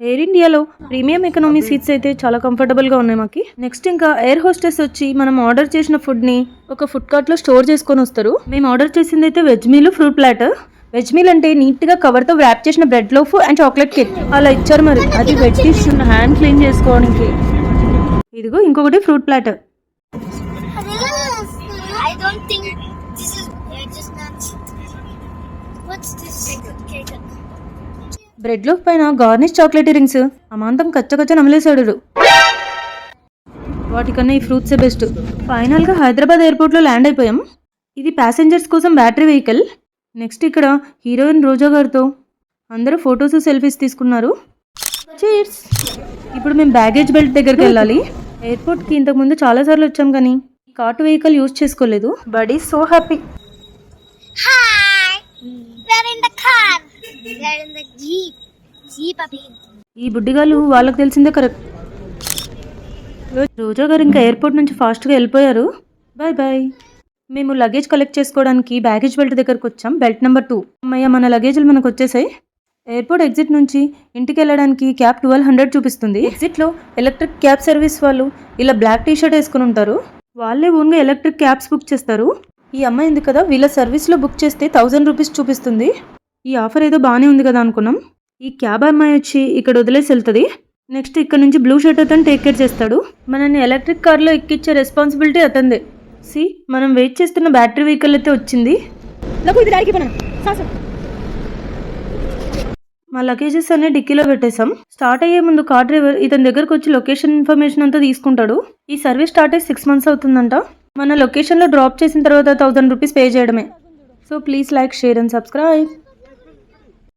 Air ఇండియాలో premium economy seats అయితే చాలా కంఫర్టబుల్గా ఉన్నాయి మాకు. నెక్స్ట్ ఇంకా ఎయిర్ హోస్టెస్ వచ్చి మనం ఆర్డర్ చేసిన ఫుడ్ని ఒక ఫుడ్ కార్ట్లో స్టోర్ చేసుకొని వస్తారు. మేము ఆర్డర్ చేసింది అయితే veg meal fruit platter. Veg meal అంటే నీట్గా కవర్తో వ్రాప్ చేసిన bread loaf and chocolate cake అలా ఇచ్చారు. మరి అది వెజ్ డిష్ హ్యాండ్ క్లీన్ చేసుకోవడానికి. ఇదిగో ఇంకొకటి ఫ్రూట్ ప్లాటర్. బ్రెడ్ లోఫ్ పైన గార్నిష్ చాక్లెట్ రింగ్స్ అమాంతం కచ్చకచ్చ నమిలేశాడు. వాటికన్నా ఈ ఫ్రూట్సే బెస్ట్. ఫైనల్గా హైదరాబాద్ ఎయిర్పోర్ట్లో ల్యాండ్ అయిపోయాం. ఇది ప్యాసింజర్స్ కోసం బ్యాటరీ వెహికల్. నెక్స్ట్ ఇక్కడ హీరోయిన్ రోజా గారితో అందరూ ఫొటోస్ సెల్ఫీస్ తీసుకున్నారు. చీర్స్. ఇప్పుడు మేము బ్యాగేజ్ బెల్ట్ దగ్గరికి వెళ్ళాలి. ఎయిర్పోర్ట్కి ఇంతకుముందు చాలాసార్లు వచ్చాం కానీ కార్ట్ వెహికల్ యూజ్ చేసుకోలేదు. But is so happy. ఈ బుడ్డిగాళ్ళు వాళ్ళకి తెలిసిందే కరెక్ట్. రోజా గారు ఇంకా ఎయిర్పోర్ట్ నుంచి ఫాస్ట్గా వెళ్ళిపోయారు. Bye bye. మేము లగేజ్ కలెక్ట్ చేసుకోవడానికి బ్యాగేజ్ బెల్ట్ దగ్గరకు వచ్చాం. Belt number 2. అమ్మయ్య, మన లగేజ్లు మనకు వచ్చేసాయి. ఎయిర్పోర్ట్ ఎగ్జిట్ నుంచి ఇంటికి వెళ్ళడానికి క్యాబ్ 1200 చూపిస్తుంది. ఎగ్జిట్లో ఎలక్ట్రిక్ క్యాబ్ సర్వీస్ వాళ్ళు ఇలా బ్లాక్ టీ-షర్ట్ వేసుకుని ఉంటారు. వాళ్ళే ఓన్గా ఎలక్ట్రిక్ క్యాబ్స్ బుక్ చేస్తారు. ఈ అమ్మాయి ఉంది కదా, వీళ్ళ సర్వీస్లో బుక్ చేస్తే 1000 రూపీస్ చూపిస్తుంది. ఈ ఆఫర్ ఏదో బాగానే ఉంది కదా అనుకున్నాం. ఈ క్యాబ్ అమ్మాయి వచ్చి ఇక్కడ వదిలేసి వెళ్తుంది. నెక్స్ట్ ఇక్కడ నుంచి బ్లూ షర్ట్ అతను టేక్ కేర్ చేస్తాడు. మనల్ని ఎలక్ట్రిక్ కార్లో ఎక్కిచ్చే రెస్పాన్సిబిలిటీ అతందే. సి మనం వెయిట్ చేస్తున్న బ్యాటరీ వెహికల్ అయితే వచ్చింది. మా లగేజెస్ అన్ని డిక్కీలో పెట్టేశాం. స్టార్ట్ అయ్యే ముందు కార్ డ్రైవర్ ఇతని దగ్గరకు వచ్చి లొకేషన్ ఇన్ఫర్మేషన్ అంతా తీసుకుంటాడు. ఈ సర్వీస్ స్టార్ట్ అయ్యి 6 months అవుతుందంట. మన లొకేషన్లో డ్రాప్ చేసిన తర్వాత 1000 రూపీస్ పే చేయడమే. So please like, share and subscribe.